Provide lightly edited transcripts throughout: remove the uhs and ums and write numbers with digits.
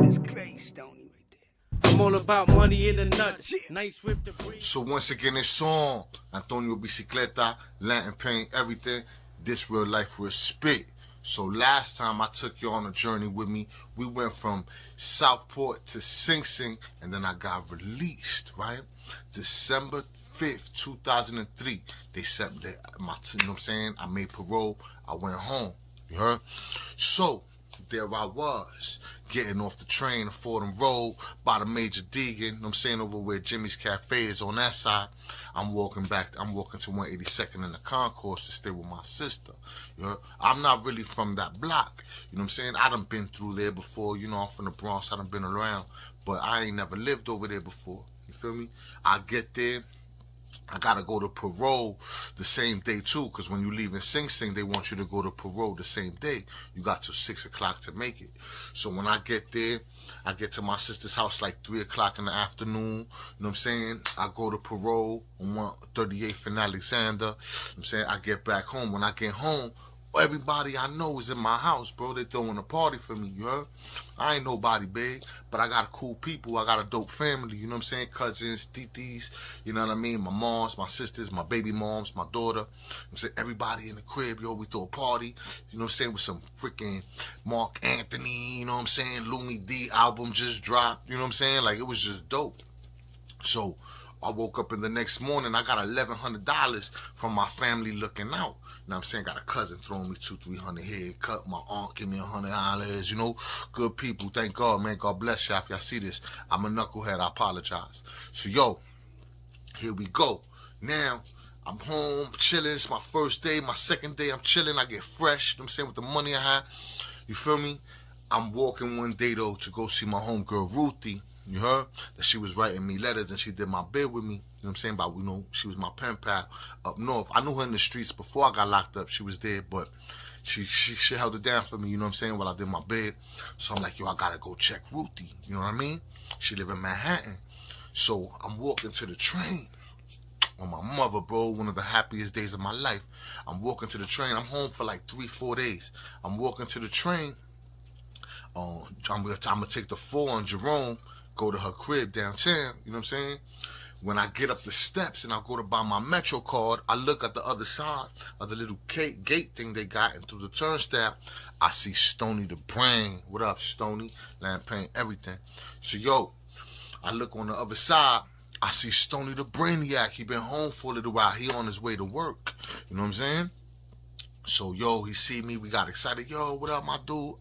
That's great, Stoney, right there. I'm all about money in the nuts. Nice with the breeze. So once again, this song, Antonio Bicicleta, Latin Paint, everything, this real life, real spit. So last time I took you on a journey with me, we went from Southport to Sing Sing, and then I got released, right? December 5th, 2003. They set my, you know what I'm saying? I made parole. I went home. You heard? So there I was, getting off the train to Fordham Road by the Major Deegan, you know what I'm saying, over where Jimmy's Cafe is on that side. I'm walking to 182nd in the concourse to stay with my sister. You know, I'm not really from that block, you know what I'm saying? I done been through there before, you know, I'm from the Bronx, I done been around, but I ain't never lived over there before, you feel me? I get there, I gotta go to parole the same day too, because when you leave in Sing Sing, they want you to go to parole the same day. You got till 6 o'clock to make it. So when I get there, I get to my sister's house like 3 o'clock in the afternoon. You know what I'm saying? I go to parole on 138th and Alexander. You know what I'm saying? I get back home. When I get home, everybody I know is in my house, bro. They throwing a party for me, you heard? I ain't nobody big, but I got a cool people. I got a dope family, you know what I'm saying? Cousins, titis, you know what I mean? My moms, my sisters, my baby moms, my daughter. You know what I'm saying? Everybody in the crib, yo, we throw a party, you know what I'm saying? With some freaking Mark Anthony, you know what I'm saying? Lumi D album just dropped, you know what I'm saying? Like, it was just dope. So I woke up in the next morning, I got $1,100 from my family looking out. You know what I'm saying? Got a cousin throwing me $200-300 here, cut my aunt, give me $100, you know? Good people, thank God, man. God bless y'all if y'all see this. I'm a knucklehead, I apologize. So, yo, here we go. Now, I'm home, chilling. It's my first day. My second day, I'm chilling. I get fresh, you know what I'm saying, with the money I had. You feel me? I'm walking one day, though, to go see my homegirl, Ruthie. You heard? That she was writing me letters and she did my bid with me. You know what I'm saying? But, you know, she was my pen pal up north. I knew her in the streets before I got locked up. She was there, but she held it down for me, you know what I'm saying, while I did my bid. So I'm like, yo, I gotta go check Ruthie. You know what I mean? She live in Manhattan. So I'm walking to the train on my mother, bro, one of the happiest days of my life. I'm walking to the train. I'm home for like 3-4 days. I'm walking to the train. I'm gonna take the 4 on Jerome, go to her crib downtown, you know what I'm saying? When I get up the steps and I go to buy my Metro card, I look at the other side of the little gate thing they got, and through the turnstile, I see Stoney the Brain. What up, Stoney? Lamp paint, everything. So, yo, I look on the other side, I see Stoney the Brainiac. He been home for a little while. He on his way to work. You know what I'm saying? So, yo, he see me, we got excited. Yo, what up, my dude?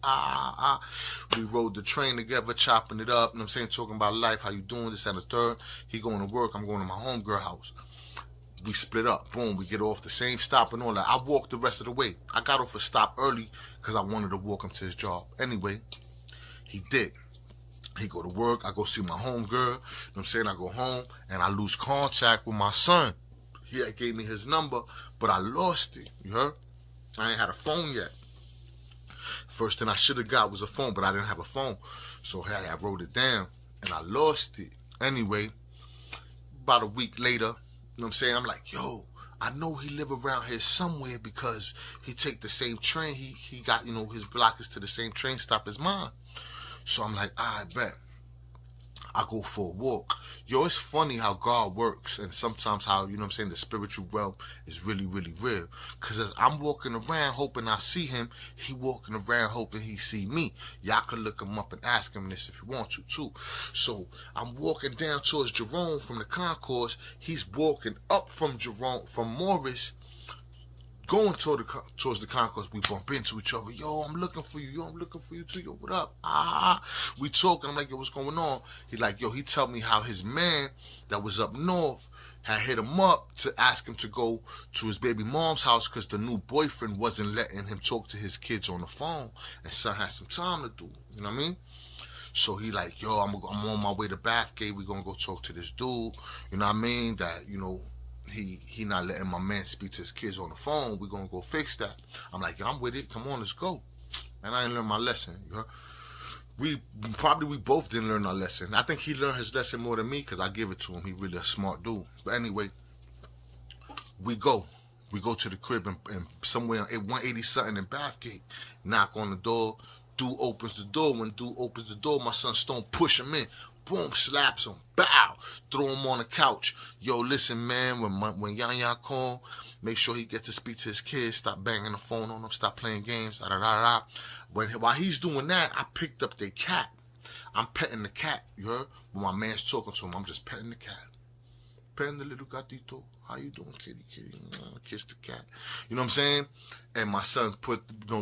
We rode the train together, chopping it up, you know what I'm saying, talking about life, how you doing, this and the third. He going to work, I'm going to my homegirl house. We split up, boom, we get off the same stop and all that. I walked the rest of the way. I got off a stop early because I wanted to walk him to his job. Anyway, he did. He go to work, I go see my homegirl, you know what I'm saying, I go home, and I lose contact with my son. He gave me his number, but I lost it, you heard? I ain't had a phone yet. First thing I should have got was a phone, but I didn't have a phone. So I wrote it down, and I lost it. Anyway, about a week later, you know what I'm saying, I'm like, yo, I know he live around here somewhere because he take the same train. He got, you know, his block is to the same train stop as mine. So I'm like, I bet. I go for a walk. Yo, it's funny how God works, and sometimes how, you know what I'm saying, the spiritual realm is really, really real. Because as I'm walking around hoping I see him, he walking around hoping he see me. Y'all can look him up and ask him this if you want to, too. So I'm walking down towards Jerome from the concourse. He's walking up from Jerome, from Morris, going towards the concourse. We bump into each other. Yo, I'm looking for you. Yo, I'm looking for you too. Yo, what up? We talking. I'm like, yo, what's going on? He like, yo, he tell me how his man that was up north had hit him up to ask him to go to his baby mom's house because the new boyfriend wasn't letting him talk to his kids on the phone, and son had some time to do. You know what I mean? So he like, yo, I'm on my way to Bathgate. We gonna go talk to this dude. You know what I mean? That, you know, he not letting my man speak to his kids on the phone. We're gonna go fix that. I'm like, yo, I'm with it. Come on, let's go. And I ain't learned my lesson. You know? We both didn't learn our lesson. I think he learned his lesson more than me because I give it to him. He really a smart dude. But anyway, we go to the crib and somewhere at 180 something in Bathgate. Knock on the door. Dude opens the door. When dude opens the door, my son Stone push him in. Boom, slaps him. Bow. Throw him on the couch. Yo, listen, man, when Yaya call, make sure he gets to speak to his kids. Stop banging the phone on him. Stop playing games. Da-da-da-da. While he's doing that, I picked up their cat. I'm petting the cat, you heard? When my man's talking to him, I'm just petting the cat. Petting the little gatito. How you doing, kitty? Kiss the cat. You know what I'm saying? And my son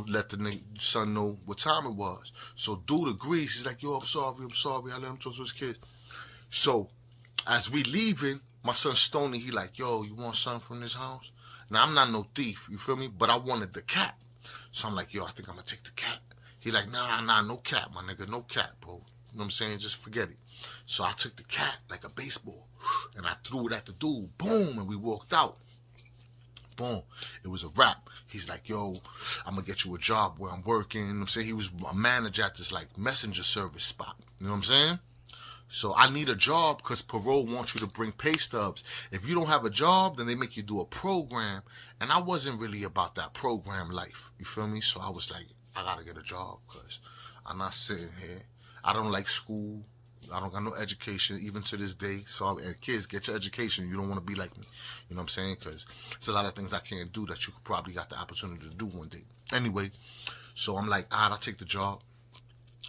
let the son know what time it was. So dude agrees. He's like, yo, I'm sorry. I let him talk to his kids. So as we leaving, my son Stoney, he like, yo, you want something from this house? Now, I'm not no thief, you feel me? But I wanted the cat. So I'm like, yo, I think I'm going to take the cat. He like, nah, no cat, my nigga, no cat, bro. You know what I'm saying? Just forget it. So I took the cat like a baseball, and I threw it at the dude. Boom, and we walked out. Boom. It was a wrap. He's like, yo, I'm going to get you a job where I'm working. You know what I'm saying? He was a manager at this, like, messenger service spot. You know what I'm saying? So I need a job because parole wants you to bring pay stubs. If you don't have a job, then they make you do a program. And I wasn't really about that program life. You feel me? So I was like, I got to get a job because I'm not sitting here. I don't like school. I don't got no education, even to this day. So, and kids, get your education. You don't want to be like me. You know what I'm saying? Because there's a lot of things I can't do that you could probably got the opportunity to do one day. Anyway, so I'm like, all right, I'll take the job.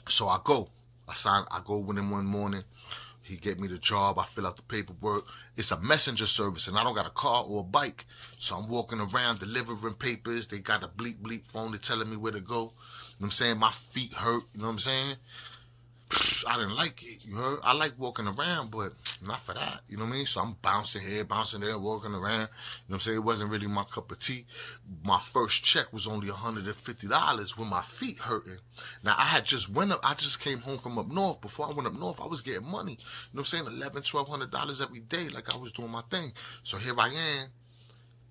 So I go. I go with him one morning. He get me the job. I fill out the paperwork. It's a messenger service, and I don't got a car or a bike. So I'm walking around delivering papers. They got a bleep phone. They're telling me where to go. You know what I'm saying? My feet hurt. You know what I'm saying? I didn't like it, you heard? I like walking around, but not for that, you know what I mean? So I'm bouncing here, bouncing there, walking around, you know what I'm saying? It wasn't really my cup of tea. My first check was only $150 with my feet hurting. Now, I just came home from up north. Before I went up north, I was getting money, you know what I'm saying? $1,100, $1,200 every day, like I was doing my thing. So here I am,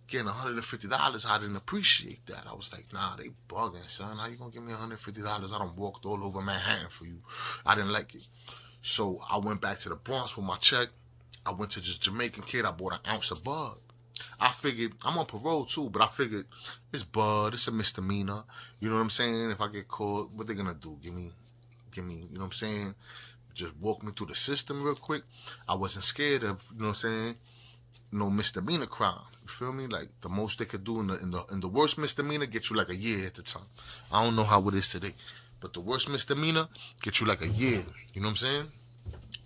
getting $150. I didn't appreciate that. I was like, nah, they bugging, son. How you gonna give me $150? I done walked all over Manhattan for you. I didn't like it. So I went back to the Bronx with my check. I went to this Jamaican kid. I bought an ounce of bud. I figured, I'm on parole too, but I figured it's bud. It's a misdemeanor. You know what I'm saying? If I get caught, what they gonna do? Give me, you know what I'm saying? Just walk me through the system real quick. I wasn't scared of, you know what I'm saying? No misdemeanor crime. You feel me? Like the most they could do in the worst misdemeanor get you like a year at the time. I don't know how it is today, but the worst misdemeanor get you like a year. You know what I'm saying?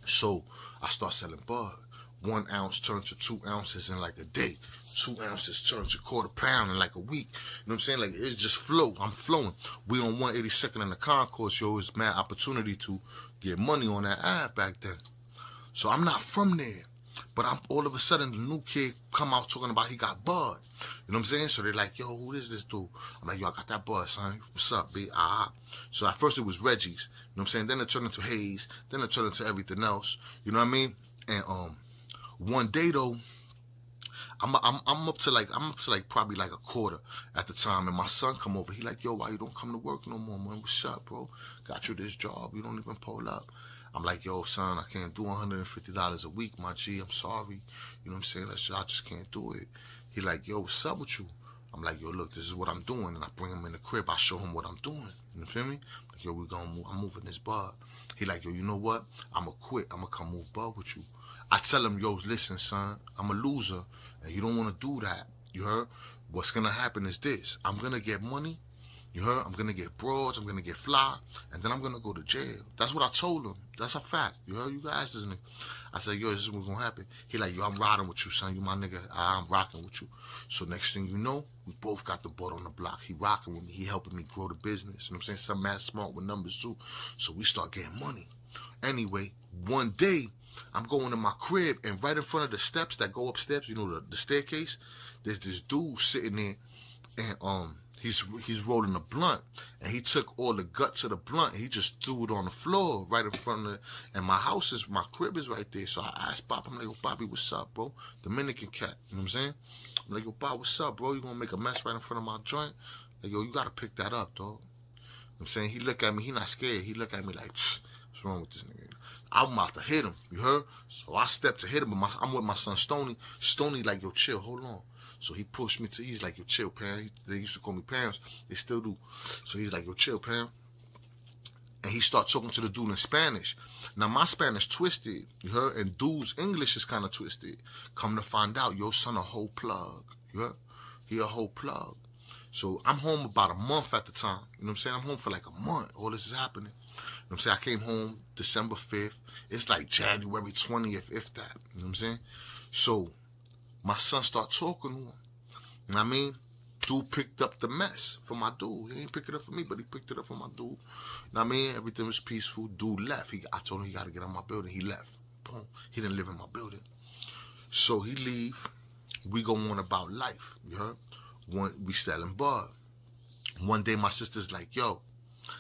So I start selling bud. 1 ounce turned to 2 ounces in like a day. 2 ounces turned to quarter pound in like a week. You know what I'm saying? Like it's just flow. I'm flowing. We on 182nd in the concourse, yo. It's mad opportunity to get money on that ad back then. So I'm not from there. But I'm all of a sudden the new kid come out talking about he got bud. You know what I'm saying? So they're like, yo, who is this dude? I'm like, yo, I got that bud, son. What's up, B? So at first it was Reggie's. You know what I'm saying? Then it turned into Hayes. Then it turned into everything else. You know what I mean? And one day though, I'm up to like probably like a quarter at the time, and my son come over. He like, yo, why you don't come to work no more, man? What's up, bro? Got you this job. You don't even pull up. I'm like, yo, son, I can't do $150 a week, my G. I'm sorry. You know what I'm saying? I just can't do it. He like, yo, what's up with you? I'm like, yo, look, this is what I'm doing. And I bring him in the crib. I show him what I'm doing. You feel me? Like, yo, I'm moving this bud. He like, yo, you know what? I'm going to quit. I'm going to come move bud with you. I tell him, yo, listen, son, I'm a loser, and you don't want to do that. You heard? What's going to happen is this. I'm going to get money. You heard? I'm going to get broads. I'm going to get fly. And then I'm going to go to jail. That's what I told him. That's a fact. You heard? You guys, isn't it? I said, yo, this is what's going to happen. He like, yo, I'm riding with you, son. You my nigga. I'm rocking with you. So next thing you know, we both got the butt on the block. He rocking with me. He helping me grow the business. You know what I'm saying? Some mad smart with numbers, too. So we start getting money. Anyway, one day, I'm going to my crib, and right in front of the steps that go upstairs, you know, the staircase, there's this dude sitting there, and he's rolling a blunt, and he took all the guts of the blunt, and he just threw it on the floor right in front of and my crib is right there. So I asked Bob, I'm like, yo, Bobby, what's up, bro? Dominican cat, you know what I'm saying? I'm like, yo, Bob, what's up, bro? You gonna make a mess right in front of my joint? Like, yo, you gotta pick that up, dog. You know what I'm saying? He look at me, he not scared. He look at me like, what's wrong with this nigga? I'm about to hit him, you heard? So I stepped to hit him, but I'm with my son Stoney. Stoney like, yo, chill, hold on. So he pushed me he's like, yo, chill, Pam. They used to call me Pams. They still do. So he's like, yo, chill, Pam. And he start talking to the dude in Spanish. Now, my Spanish twisted, you heard? And dude's English is kind of twisted. Come to find out, your son a whole plug, you heard? He a whole plug. So I'm home about a month at the time. You know what I'm saying? I'm home for like a month. All this is happening. You know what I'm saying? I came home December 5th. It's like January 20th, if that. You know what I'm saying? So my son start talking to him. You know what I mean? Dude picked up the mess for my dude. He ain't pick it up for me, but he picked it up for my dude. You know what I mean? Everything was peaceful. Dude left. I told him he got to get out of my building. He left. Boom. He didn't live in my building. So he leave. We go on about life. You heard? We selling bud. One day my sister's like, yo,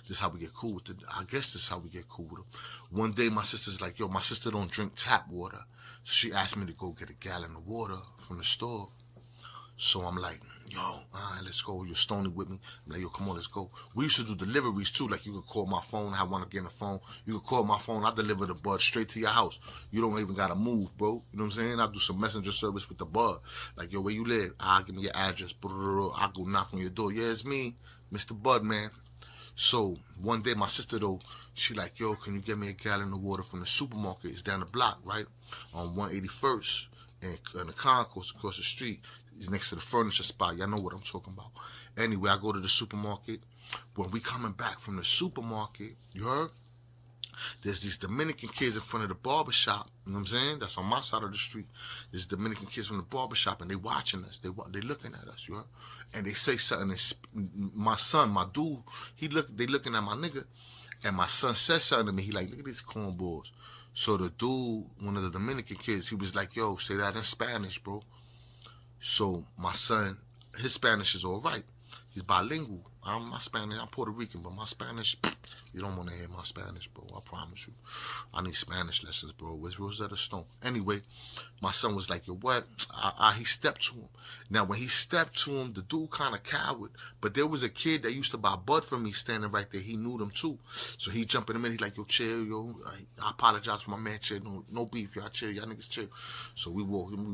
this is how we get cool with it. I guess this is how we get cool with them. One day my sister's like, yo, my sister don't drink tap water. So she asked me to go get a gallon of water from the store. So I'm like, yo, all right, let's go. You're Stony with me. I'm like, yo, come on, let's go. We used to do deliveries too. Like, you could call my phone. I want to get on the phone. You could call my phone. I deliver the bud straight to your house. You don't even got to move, bro. You know what I'm saying? I do some messenger service with the bud. Like, yo, where you live? Give me your address. I go knock on your door. Yeah, it's me, Mr. Bud, man. So one day my sister, though, she like, yo, can you get me a gallon of water from the supermarket? It's down the block, right? On 181st and the Chronicles across the street. He's next to the furniture spot. Y'all know what I'm talking about. Anyway, I go to the supermarket. When we coming back from the supermarket, you heard? There's these Dominican kids in front of the barbershop. You know what I'm saying? That's on my side of the street. There's Dominican kids from the barbershop, and they watching us. They looking at us, you heard? And they say something. My son, my dude, they looking at my nigga. And my son says something to me. He like, look at these cornballs. So the dude, one of the Dominican kids, he was like, yo, say that in Spanish, bro. So my son, his Spanish is all right. He's bilingual. I'm not Spanish. I'm Puerto Rican, but my Spanish, you don't want to hear my Spanish, bro. I promise you. I need Spanish lessons, bro. Where's Rosetta Stone? Anyway, my son was like, yo, what? He stepped to him. Now, when he stepped to him, the dude kind of coward. But there was a kid that used to buy bud from me standing right there. He knew them too. So he jumped in the middle. He like, yo, chill, yo. I apologize for my man, chill. No beef, y'all chill. Y'all niggas chill. So we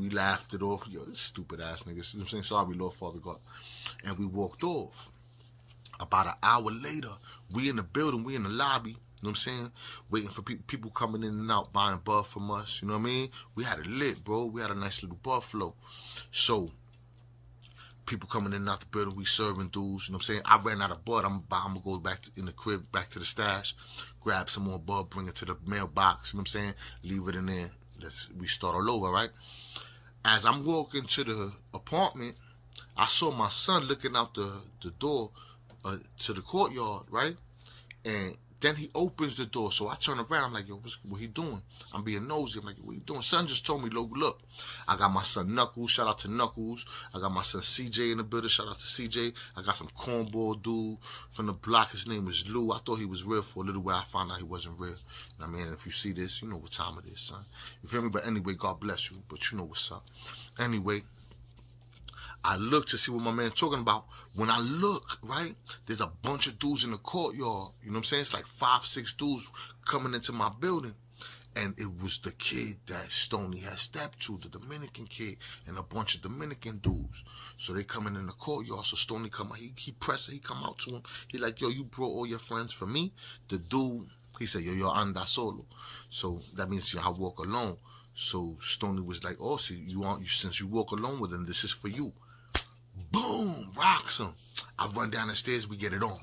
laughed it off. Yo, stupid ass niggas. You know what I'm saying? Sorry, Lord Father God. And we walked off. About an hour later, we in the building, we in the lobby, you know what I'm saying? Waiting for people coming in and out, buying bud from us, you know what I mean? We had it lit, bro. We had a nice little bud flow. So, people coming in and out the building, we serving dudes, you know what I'm saying? I ran out of bud. I'm going to go back in the crib, back to the stash, grab some more bud, bring it to the mailbox, you know what I'm saying? Leave it in there. We start all over, right? As I'm walking to the apartment, I saw my son looking out the door to the courtyard, right? And then he opens the door. So I turn around. I'm like, yo, what he doing? I'm being nosy. I'm like, what he doing? Son just told me, look, I got my son Knuckles. Shout out to Knuckles. I got my son CJ in the building. Shout out to CJ. I got some cornball dude from the block. His name is Lou. I thought he was real for a little while. I found out he wasn't real. I mean, if you see this, you know what time it is, son. You feel me? But anyway, God bless you. But you know what's up. Anyway, I look to see what my man's talking about. When I look, right, there's a bunch of dudes in the courtyard. You know what I'm saying? It's like 5-6 dudes coming into my building. And it was the kid that Stoney had stepped to, the Dominican kid, and a bunch of Dominican dudes. So they coming in the courtyard. So Stoney come out. He press it. He come out to him. He like, yo, you brought all your friends for me? The dude, he said, yo anda solo. So that means I walk alone. So Stoney was like, oh, see, since you walk alone with him, this is for you. Boom, rocks him. I run down the stairs, we get it on.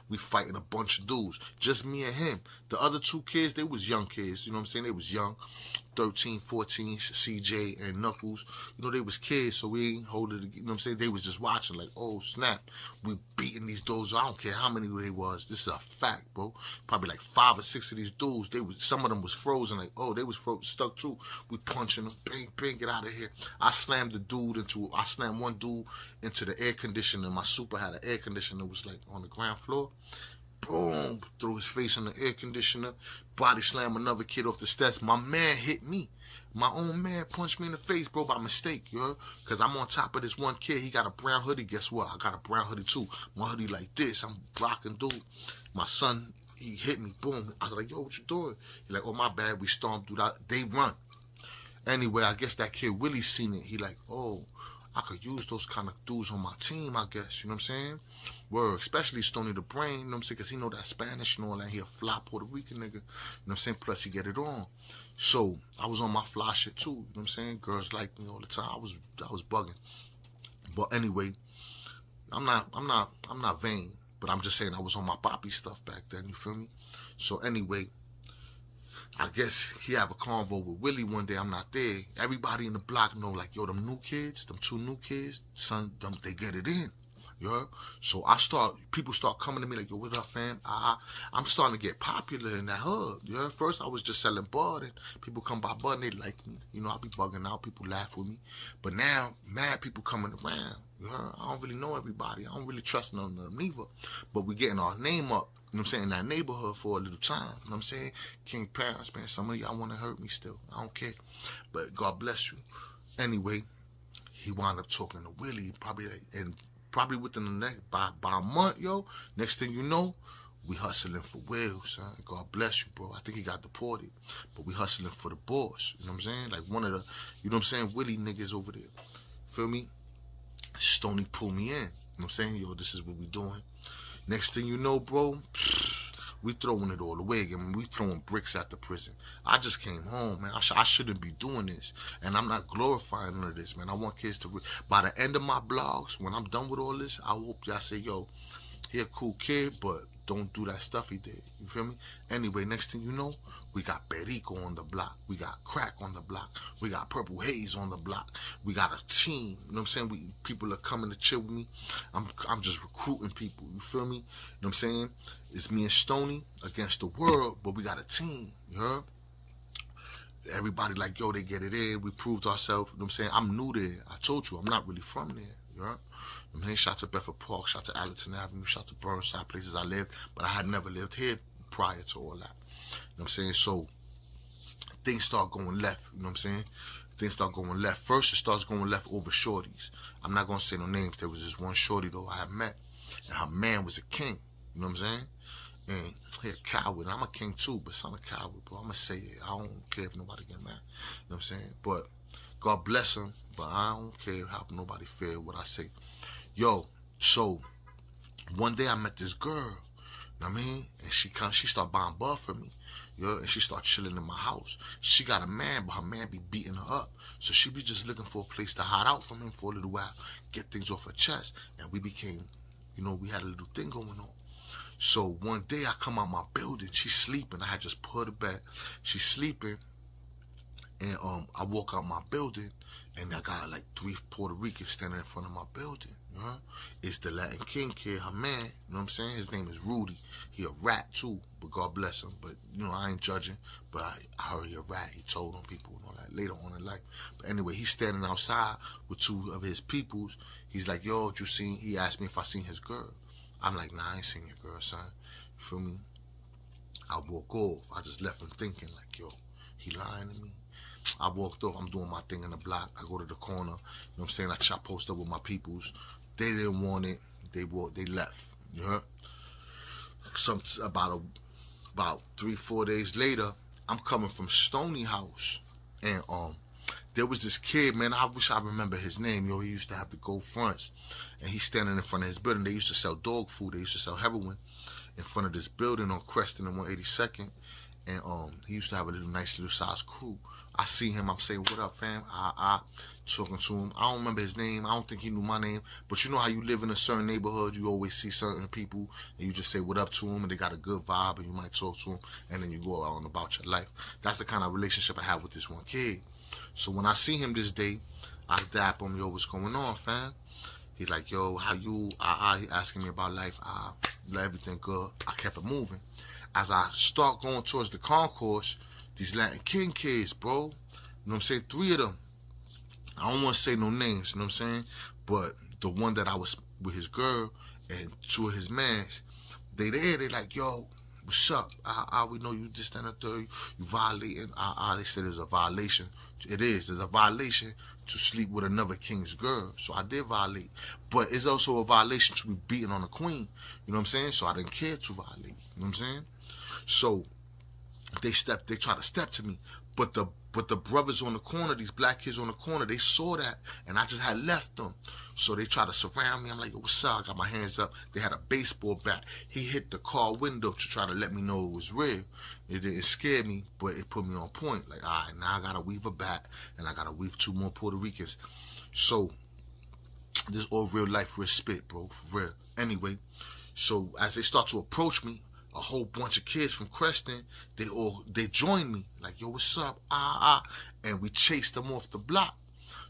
We fighting a bunch of dudes. Just me and him. The other two kids, they was young kids. You know what I'm saying? They was young. 13, 14, CJ and Knuckles. You know, they was kids, so we ain't holding it. You know what I'm saying? They was just watching like, oh, snap. We beating these dudes. I don't care how many they was. This is a fact, bro. Probably like 5 or 6 of these dudes. Some of them was frozen. Like, oh, they was stuck too. We punching them. Bang, bang, get out of here. I slammed one dude into the air conditioner. My super had an air conditioner. It was like on the ground floor. Boom, threw his face on the air conditioner, body slam another kid off the steps. My man hit me. My own man punched me in the face, bro, by mistake, yo. Because I'm on top of this one kid. He got a brown hoodie. Guess what? I got a brown hoodie, too. My hoodie like this. I'm rocking, dude. My son, he hit me. Boom. I was like, yo, what you doing? He like, oh, my bad. We stormed through that. They run. Anyway, I guess that kid Willie seen it. He like, oh, I could use those kind of dudes on my team, I guess, you know what I'm saying? Word, especially Stony the Brain, you know what I'm saying? Because he know that Spanish and all that. He a fly Puerto Rican nigga, you know what I'm saying? Plus he get it on. So I was on my fly shit too, you know what I'm saying? Girls like me all the time. I was bugging. But anyway, I'm not vain, but I'm just saying I was on my poppy stuff back then, you feel me? So anyway, I guess he have a convo with Willie one day. I'm not there. Everybody in the block know, like, yo, them new kids, them two new kids, son, they get it in. You heard? So people start coming to me like, yo, what up, fam? I'm starting to get popular in that hood. You heard? First, I was just selling bud, and people come by bud, and they like me. You know, I be bugging out. People laugh with me. But now, mad people coming around. You heard? I don't really know everybody. I don't really trust none of them neither. But we getting our name up, you know what I'm saying, in that neighborhood for a little time. You know what I'm saying? King Parents, man, some of y'all want to hurt me still. I don't care. But God bless you. Anyway, he wound up talking to Willie, probably within the next, by a month, yo. Next thing you know, we hustling for Will, son. God bless you, bro. I think he got deported. But we hustling for the boss. You know what I'm saying? Like one of the, you know what I'm saying, Willie niggas over there. Feel me? Stony pulled me in. You know what I'm saying? Yo, this is what we doing. Next thing you know, bro, we throwing it all away again. We throwing bricks at the prison. I just came home, man. I shouldn't be doing this. And I'm not glorifying none of this, man. I want kids to, by the end of my blogs, when I'm done with all this, I hope y'all say, yo, he a cool kid, but don't do that stuff he did. You feel me? Anyway, next thing you know, we got Perico on the block. We got crack on the block. We got Purple Haze on the block. We got a team. You know what I'm saying? People are coming to chill with me. I'm just recruiting people. You feel me? You know what I'm saying? It's me and Stony against the world, but we got a team. You heard? Everybody like, yo, they get it in. We proved ourselves. You know what I'm saying? I'm new there. I told you, I'm not really from there. You heard? I mean, shout to Bedford Park, shout to Allerton Avenue, shout to Burnside, places I lived, but I had never lived here prior to all that. You know what I'm saying? So things start going left, you know what I'm saying? Things start going left. First, it starts going left over shorties. I'm not going to say no names. There was this one shorty, though, I had met, and her man was a king, you know what I'm saying? And he a coward, and I'm a king too, but I'm a coward, bro. I'm going to say it. I don't care if nobody get mad, you know what I'm saying? But God bless him, but I don't care how nobody feel what I say. Yo, so one day I met this girl, you know what I mean? And she start buying bud for me, yo, and she start chilling in my house. She got a man, but her man be beating her up. So she be just looking for a place to hide out from him for a little while, get things off her chest. And we became, you know, we had a little thing going on. So one day I come out my building, she's sleeping. I had just put her to bed. She's sleeping. And I walk out my building, and I got like 3 Puerto Ricans standing in front of my building. You know? It's the Latin King kid, her man. You know what I'm saying? His name is Rudy. He a rat too, but God bless him. But you know, I ain't judging. But I heard he a rat. He told on people and all that later on in life. But anyway, he's standing outside with 2 of his peoples. He's like, yo, what you seen? He asked me if I seen his girl. I'm like, nah, I ain't seen your girl, son. You feel me? I walk off. I just left him thinking like, yo, he lying to me. I walked off. I'm doing my thing in the block. I go to the corner. You know what I'm saying? I chop post up with my peoples. They didn't want it. They left. You heard? About 3-4 days later, I'm coming from Stony House, and there was this kid, man. I wish I remember his name. Yo, he used to have the gold fronts, and he's standing in front of his building. They used to sell dog food. They used to sell heroin in front of this building on Creston and 182nd. And he used to have a nice little size crew. I see him, I'm saying, what up, fam? I talking to him. I don't remember his name. I don't think he knew my name. But you know how you live in a certain neighborhood, you always see certain people, and you just say what up to them, and they got a good vibe, and you might talk to them, and then you go out about your life. That's the kind of relationship I have with this one kid. So when I see him this day, I dap him, yo, what's going on, fam? He like, yo, how you? He asking me about life. Everything good. I kept it moving. As I start going towards the concourse, these Latin King kids, bro, you know what I'm saying? 3 of them. I don't want to say no names, you know what I'm saying? But the one that I was with his girl and 2 of his mans, they like, yo, what's up? We know you just stand up there, you violating. They said there's a violation. It is. There's a violation to sleep with another king's girl. So I did violate. But it's also a violation to be beating on a queen. You know what I'm saying? So I didn't care to violate. You know what I'm saying? So they try to step to me. But But the brothers on the corner, these black kids on the corner, they saw that, and I just had left them. So they tried to surround me. I'm like, yo, what's up? I got my hands up. They had a baseball bat. He hit the car window to try to let me know it was real. It didn't scare me, but it put me on point. Like, all right, now I got to weave a bat, and I got to weave 2 more Puerto Ricans. So this all real life, real spit, bro, for real. Anyway, so as they start to approach me, a whole bunch of kids from Creston, they joined me. Like, yo, what's up? And we chased them off the block.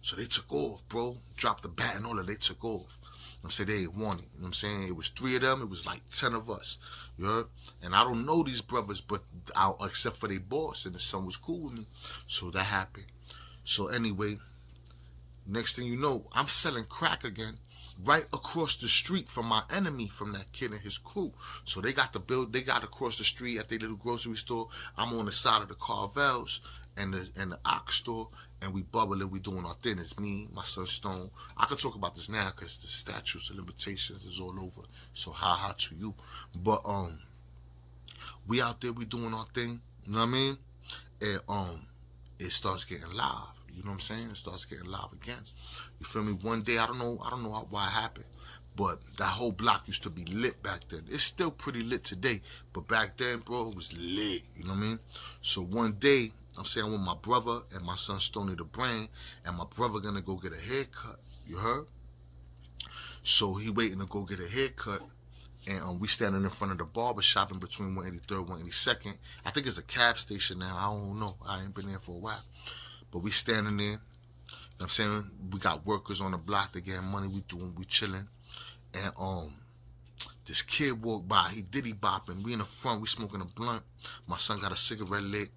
So they took off, bro. Dropped the bat and all that. They took off. I'm saying they ain't want it. You know what I'm saying? It was 3 of them. It was like 10 of us. You heard? And I don't know these brothers, but except for their boss, and the son was cool with me. So that happened. So anyway, next thing you know, I'm selling crack again, right across the street from my enemy, from that kid and his crew. So they got they got across the street at their little grocery store. I'm on the side of the Carvels and the Ox store, and we bubbling, we doing our thing. It's me, my son Stone. I could talk about this now because the statutes of limitations is all over. So ha to you. But we out there, we doing our thing. You know what I mean? And it starts getting live. You know what I'm saying? It starts getting live again. You feel me? One day, I don't know why it happened, but that whole block used to be lit back then. It's still pretty lit today, but back then, bro, it was lit. You know what I mean? So one day, I'm saying, with my brother and my son Stoney the Brain, and my brother gonna go get a haircut. You heard? So he waiting to go get a haircut, and we standing in front of the barber shop in between 183rd, 182nd. I think it's a cab station now. I don't know. I ain't been there for a while. But we standing there, you know what I'm saying? We got workers on the block, they getting money, we chilling. And this kid walked by, he diddy bopping. We in the front, we smoking a blunt. My son got a cigarette lit.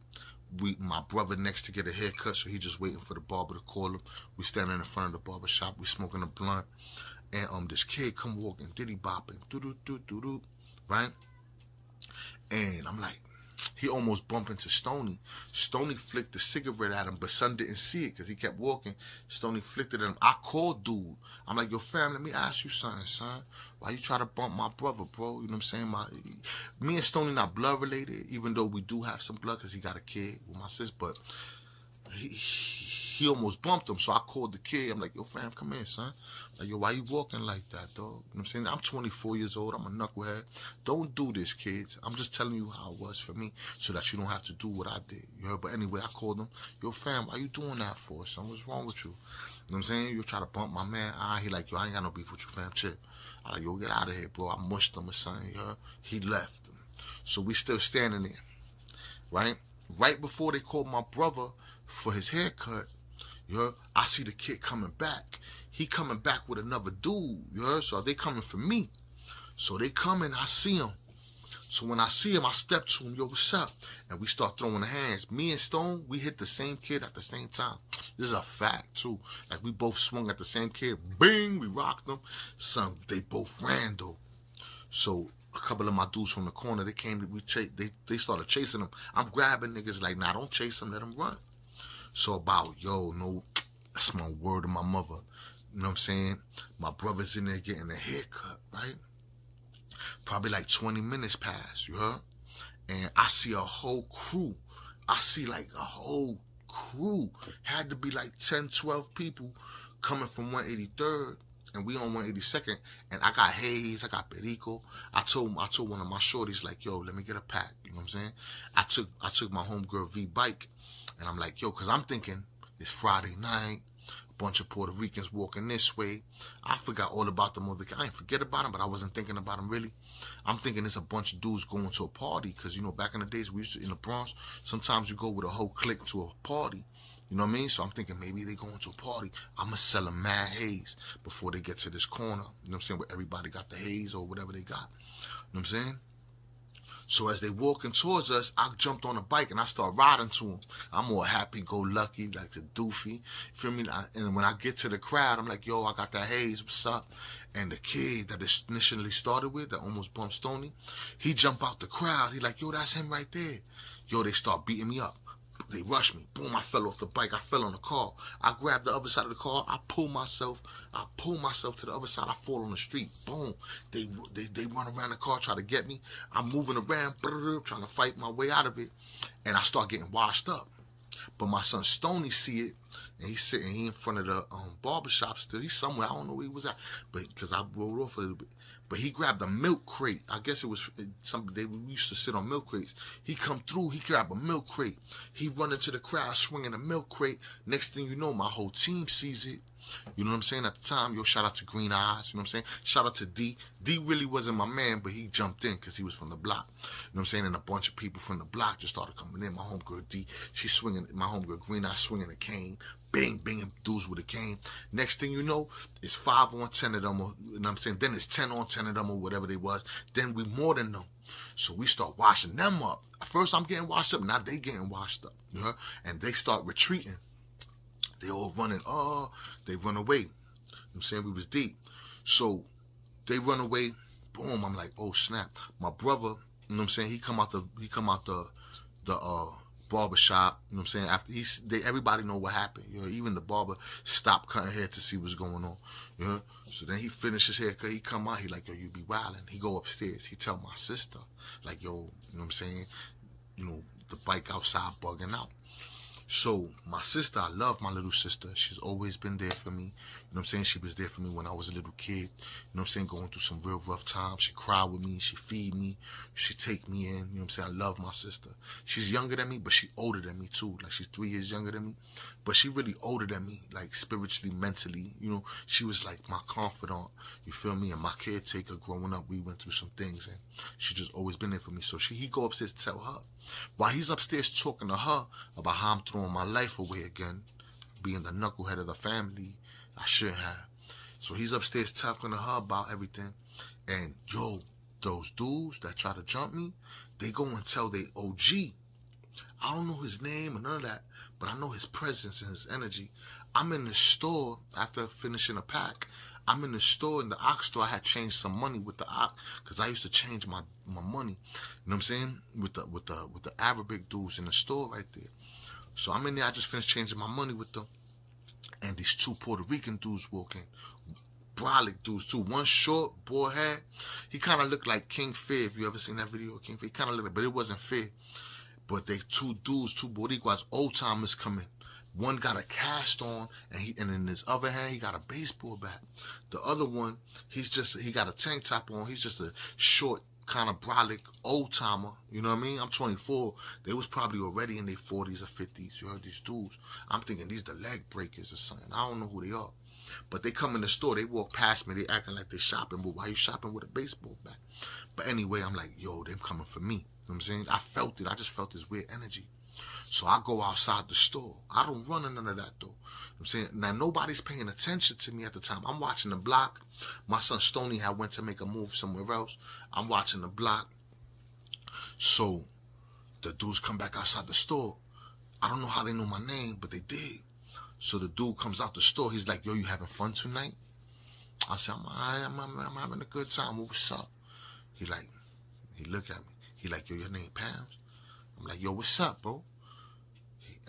My brother next to get a haircut, so he just waiting for the barber to call him. We standing in front of the barber shop, we smoking a blunt. And this kid come walking, diddy bopping, doo-doo-doo-doo-doo, right? And I'm like, he almost bumped into Stoney. Stoney flicked the cigarette at him, but son didn't see it because he kept walking. Stoney flicked it at him. I called dude. I'm like, yo, fam, let me ask you something, son. Why you try to bump my brother, bro? You know what I'm saying? Me and Stoney not blood related, even though we do have some blood because he got a kid with my sis, but he almost bumped him. So I called the kid. I'm like, yo, fam, come in, son. Like, yo, why you walking like that, dog? You know what I'm saying? I'm 24 years old. I'm a knucklehead. Don't do this, kids. I'm just telling you how it was for me so that you don't have to do what I did. You heard? But anyway, I called him. Yo, fam, why you doing that for, son? What's wrong with you? You know what I'm saying? You try to bump my man. He like, yo, I ain't got no beef with you, fam. Chill. I like, yo, get out of here, bro. I mushed him or something. You heard? He left him. So we still standing there, right? Right before they called my brother for his haircut, you heard? I see the kid coming back. He coming back with another dude, you heard? So they coming for me. So they coming, I see him. So when I see him, I step to him, yo, what's up? And we start throwing the hands. Me and Stone, we hit the same kid at the same time. This is a fact, too. Like, we both swung at the same kid. Bing, we rocked them. Son, they both ran, though. So a couple of my dudes from the corner, they came, they started chasing them. I'm grabbing niggas like, nah, don't chase them, let them run. So about, yo, no, that's my word of my mother. You know what I'm saying? My brother's in there getting a haircut, right? Probably like 20 minutes pass, you heard? And I see a whole crew. I see like a whole crew. Had to be like 10, 12 people coming from 183rd. And we on 182nd. And I got Hayes, I got Perico. I told one of my shorties, like, yo, let me get a pack. You know what I'm saying? I took my homegirl V bike. And I'm like, yo, because I'm thinking it's Friday night. Bunch of Puerto Ricans walking this way. I forgot all about them other. I didn't forget about them, but I wasn't thinking about them really. I'm thinking it's a bunch of dudes going to a party because, you know, back in the days we used to, in the Bronx, sometimes you go with a whole clique to a party. You know what I mean? So I'm thinking maybe they going to a party. I'm going to sell them mad haze before they get to this corner. You know what I'm saying? Where everybody got the haze or whatever they got. You know what I'm saying? So as they walking towards us, I jumped on a bike and I start riding to them. I'm all happy-go-lucky, like a doofy. You feel me? And when I get to the crowd, I'm like, yo, I got that haze. What's up? And the kid that it initially started with, that almost bumped Stoney, he jump out the crowd. He like, yo, that's him right there. Yo, they start beating me up. They rushed me. Boom, I fell off the bike. I fell on the car. I grabbed the other side of the car. I pull myself to the other side. I fall on the street. Boom. They run around the car, try to get me. I'm moving around, trying to fight my way out of it. And I start getting washed up. But my son Stoney see it, and he's sitting, he in front of the barbershop still. He's somewhere, I don't know where he was at, but because I rolled off a little bit. But he grabbed a milk crate. I guess it was something we used to sit on milk crates. He come through, he grabbed a milk crate. He run into the crowd swinging a milk crate. Next thing you know, my whole team sees it. You know what I'm saying? At the time, yo, shout out to Green Eyes. You know what I'm saying? Shout out to D. D really wasn't my man, but he jumped in because he was from the block. You know what I'm saying? And a bunch of people from the block just started coming in. My homegirl D, she's swinging, my homegirl Green Eyes swinging a cane. Bang, banging dudes with a cane. Next thing you know, it's 5 on 10 of them. Or, you know what I'm saying? Then it's 10 on 10 of them or whatever they was. Then we more than them. So we start washing them up. At first I'm getting washed up. Now they getting washed up. You know? And they start retreating. They all running. Oh, they run away. You know what I'm saying? We was deep. So they run away. Boom. I'm like, oh snap. My brother, you know what I'm saying? He come out the barber shop, you know what I'm saying? After everybody know what happened. You know, even the barber stopped cutting hair to see what's going on. You know? So then he finished his haircut. He come out, he like, yo, you be wildin'. He go upstairs. He tell my sister, like, yo, you know what I'm saying? You know, the bike outside bugging out. So my sister, I love my little sister. She's always been there for me. You know what I'm saying? She was there for me when I was a little kid. You know what I'm saying? Going through some real rough times. She cried with me. She feed me. She take me in. You know what I'm saying? I love my sister. She's younger than me, but she older than me too. Like she's 3 years younger than me. But she really older than me, like spiritually, mentally. You know, she was like my confidant. You feel me? And my caretaker growing up, we went through some things and she just always been there for me. So he go upstairs to tell her. While he's upstairs talking to her about how I'm throwing my life away again, being the knucklehead of the family, I shouldn't have. So he's upstairs talking to her about everything. And yo, those dudes that try to jump me, they go and tell they OG. I don't know his name or none of that, but I know his presence and his energy. I'm in the store after finishing a pack. I'm in the store, in the Ox store. I had changed some money with the Ox because I used to change my money. You know what I'm saying? With the Arabic dudes in the store right there. So I'm in there. I just finished changing my money with them, and these 2 Puerto Rican dudes walk in. Brolic dudes too. One short, bald head. He kind of looked like King Fear. If you ever seen that video of King Fear, he kind of looked, but it wasn't Fear. But they 2 dudes, 2 Boricuas, old timers coming. One got a cast on, and in his other hand he got a baseball bat. The other one, he got a tank top on. He's just a short, kind of brolic old timer. You know what I mean? I'm 24. They was probably already in their 40s or 50s. You heard these dudes? I'm thinking these the leg breakers or something. I don't know who they are. But they come in the store, they walk past me, they acting like they shopping, but why you shopping with a baseball bat? But anyway, I'm like, yo, them coming for me. You know what I'm saying? I felt it. I just felt this weird energy. So I go outside the store. I don't run in none of that though. You know what I'm saying? Now nobody's paying attention to me at the time. I'm watching the block. My son Stoney had went to make a move somewhere else. I'm watching the block. So the dudes come back outside the store. I don't know how they know my name, but they did. So the dude comes out the store. He's like, yo, you having fun tonight? I said, I'm having a good time. What's up? He look at me. He like, yo, your name Pounds? I'm like, yo, what's up, bro?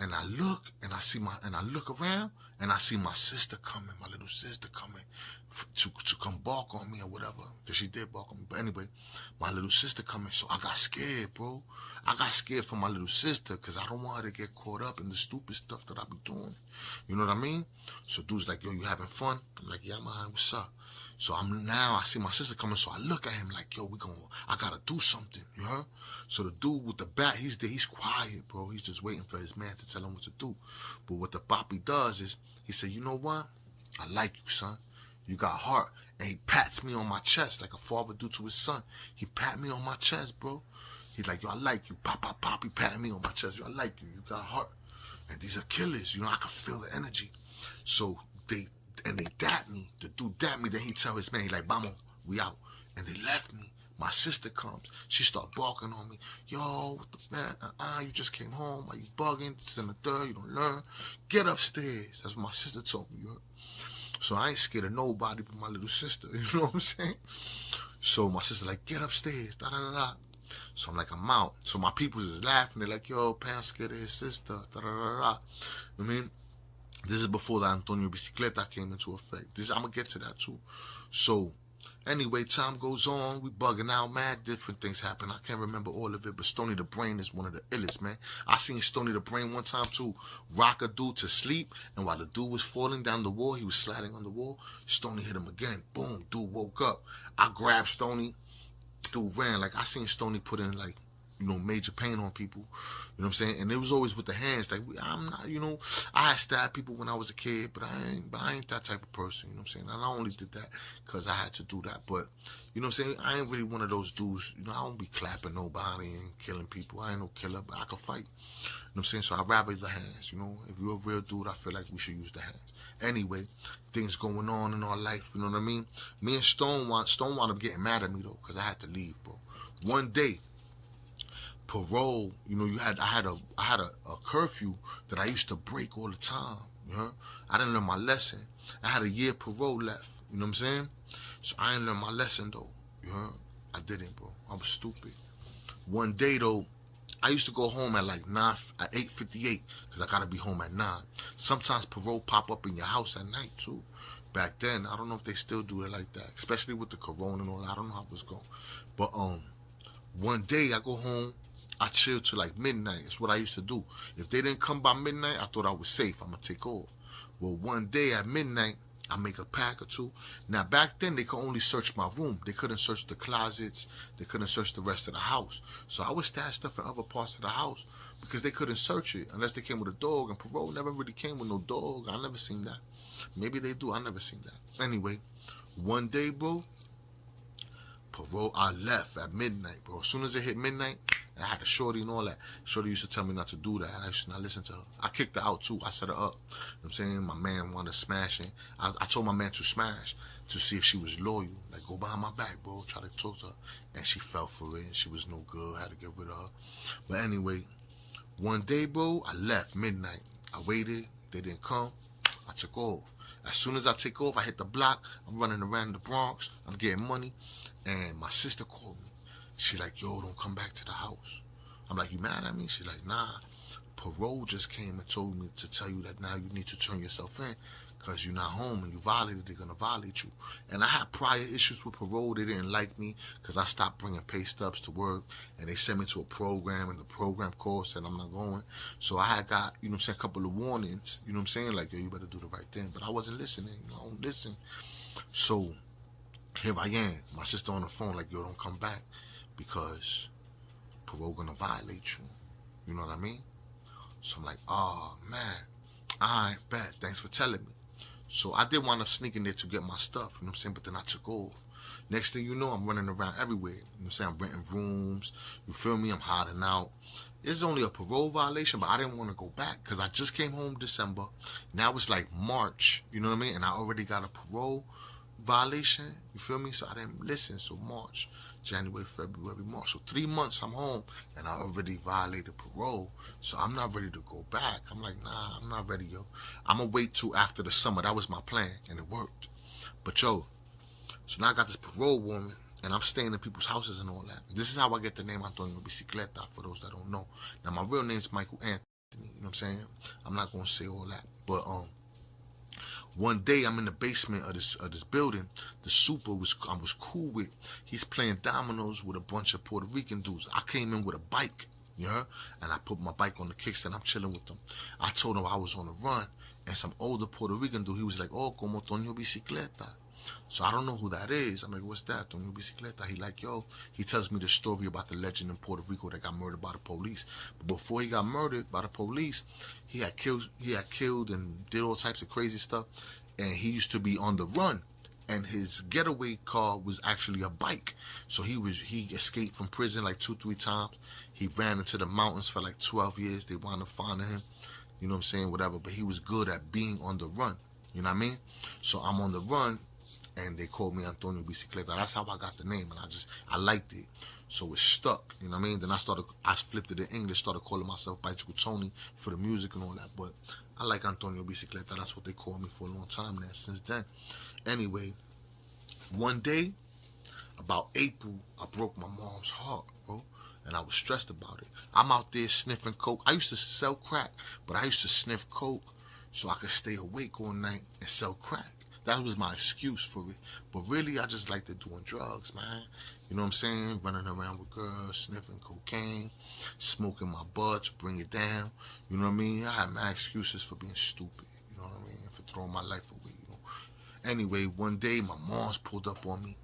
And I look, and I look around, and I see my sister coming, my little sister coming to come bark on me or whatever, because she did bark on me. But anyway, my little sister coming, so I got scared, bro. I got scared for my little sister, because I don't want her to get caught up in the stupid stuff that I be doing. You know what I mean? So dude's like, yo, you having fun? I'm like, yeah, man, what's up? So I see my sister coming, so I look at him like, yo, I gotta do something, you heard? So the dude with the bat, he's there, he's quiet, bro. He's just waiting for his man to tell him what to do. But what the papi does is, he said, you know what? I like you, son. You got heart. And he pats me on my chest like a father do to his son. He pat me on my chest, bro. He's like, yo, I like you. Pop, pop, pop. He patting me on my chest. Yo, I like you. You got heart. And these are killers. You know, I can feel the energy. So they dap me. The dude dap me. Then he tell his man, he like, vamos, we out. And they left me. My sister comes. She start barking on me. Yo, what the man? You just came home. Why you bugging? This and the third. You don't learn. Get upstairs. That's what my sister told me. Yo. So I ain't scared of nobody but my little sister. You know what I'm saying? So my sister like, get upstairs. Da da da da. So I'm like, I'm out. So my peoples is laughing. They're like, yo, Pam scared of his sister. Da da da da. I mean, this is before the Antonio Bicicleta came into effect. I'm gonna get to that too. So Anyway, time goes on. We bugging out. Mad different things happen. I can't remember all of it, but Stony the Brain is one of the illest, man. I seen Stony the Brain one time too rock a dude to sleep, and while the dude was falling down the wall, he was sliding on the wall. Stony hit him again. Boom. Dude woke up. I grabbed Stony. Dude ran. Like, I seen Stony put in, like, major pain on people, you know what I'm saying? And it was always with the hands. Like, I'm not, I had stabbed people when I was a kid, but I ain't that type of person, you know what I'm saying? And I only did that because I had to do that. But, you know what I'm saying? I ain't really one of those dudes, I don't be clapping nobody and killing people. I ain't no killer, but I can fight, you know what I'm saying? So I rather the hands, If you're a real dude, I feel like we should use the hands. Anyway, things going on in our life, you know what I mean? Me and Stone wound up getting mad at me, though, because I had to leave, bro. One day, parole, I had a curfew that I used to break all the time. I didn't learn my lesson. I had a year parole left. You know what I'm saying? So I didn't learn my lesson though. I didn't, bro. I was stupid. One day though, I used to go home at like 8:58 because I gotta be home at 9. Sometimes parole pop up in your house at night too. Back then, I don't know if they still do it like that, especially with the corona and all that. I don't know how it was going. But one day I go home. I chill till like midnight. It's what I used to do. If they didn't come by midnight, I thought I was safe. I'm going to take off. Well, one day at midnight, I make a pack or two. Now, back then, they could only search my room. They couldn't search the closets. They couldn't search the rest of the house. So I would stash stuff in other parts of the house because they couldn't search it unless they came with a dog. And parole never really came with no dog. I never seen that. Maybe they do. I never seen that. Anyway, one day, bro, parole, I left at midnight, bro. As soon as it hit midnight, and I had a shorty and all that. Shorty used to tell me not to do that, and I used to not listen to her. I kicked her out too. I set her up. You know what I'm saying? My man wanted smashing. I told my man to smash to see if she was loyal. Like, go behind my back, bro. Try to talk to her. And she fell for it, and she was no good. I had to get rid of her. But anyway, one day, bro, I left midnight. I waited. They didn't come. I took off. As soon as I take off, I hit the block. I'm running around the Bronx. I'm getting money. And my sister called me. She like, yo, don't come back to the house. I'm like, you mad at me? She like, nah. Parole just came and told me to tell you that now you need to turn yourself in because you're not home and you violated, they're going to violate you. And I had prior issues with parole. They didn't like me because I stopped bringing pay stubs to work and they sent me to a program and the program called said I'm not going. So I had got, a couple of warnings, like, yo, you better do the right thing. But I wasn't listening. I don't listen. So here I am. My sister on the phone like, yo, don't come back because parole going to violate you. You know what I mean? So I'm like, oh, man, I bet. Thanks for telling me. So I did wind up sneaking there to get my stuff, you know what I'm saying? But then I took off. Next thing you know, I'm running around everywhere. You know what I'm saying? I'm renting rooms. You feel me? I'm hiding out. It's only a parole violation, but I didn't want to go back because I just came home December. Now it's like March, you know what I mean? And I already got a parole violation, you feel me? So I didn't listen. So March, January, February, March. So 3 months I'm home and I already violated parole. So I'm not ready to go back. I'm like, nah, I'm not ready, yo. I'm going to wait till after the summer. That was my plan and it worked. But yo, so now I got this parole woman and I'm staying in people's houses and all that. This is how I get the name Antonio Bicicleta for those that don't know. Now my real name is Michael Anthony, you know what I'm saying? I'm not going to say all that. But one day I'm in the basement of this building. The super I was cool with. He's playing dominoes with a bunch of Puerto Rican dudes. I came in with a bike, you heard? And I put my bike on the kickstand. I'm chilling with them. I told him I was on a run. And some older Puerto Rican dude, he was like, oh, como Toño Bicicleta. So I don't know who that is. I'm like, what's that? Toño Bicicleta. He like, yo, he tells me the story about the legend in Puerto Rico that got murdered by the police. But before he got murdered by the police, he had killed and did all types of crazy stuff. And he used to be on the run. And his getaway car was actually a bike. So he escaped from prison like 2-3 times. He ran into the mountains for like 12 years. They wound up finding him. You know what I'm saying? Whatever. But he was good at being on the run. You know what I mean? So I'm on the run. And they called me Antonio Bicicleta. That's how I got the name. And I liked it. So it stuck. You know what I mean? Then I flipped it in English, started calling myself Bicycle Tony for the music and all that. But I like Antonio Bicicleta. That's what they called me for a long time now, since then. Anyway, one day, about April, I broke my mom's heart, bro. And I was stressed about it. I'm out there sniffing coke. I used to sell crack, but I used to sniff coke so I could stay awake all night and sell crack. That was my excuse for it. But really, I just liked doing drugs, man. You know what I'm saying? Running around with girls, sniffing cocaine, smoking my butt to bring it down. You know what I mean? I had my excuses for being stupid. You know what I mean? For throwing my life away, you know. Anyway, one day, my mom's pulled up on me.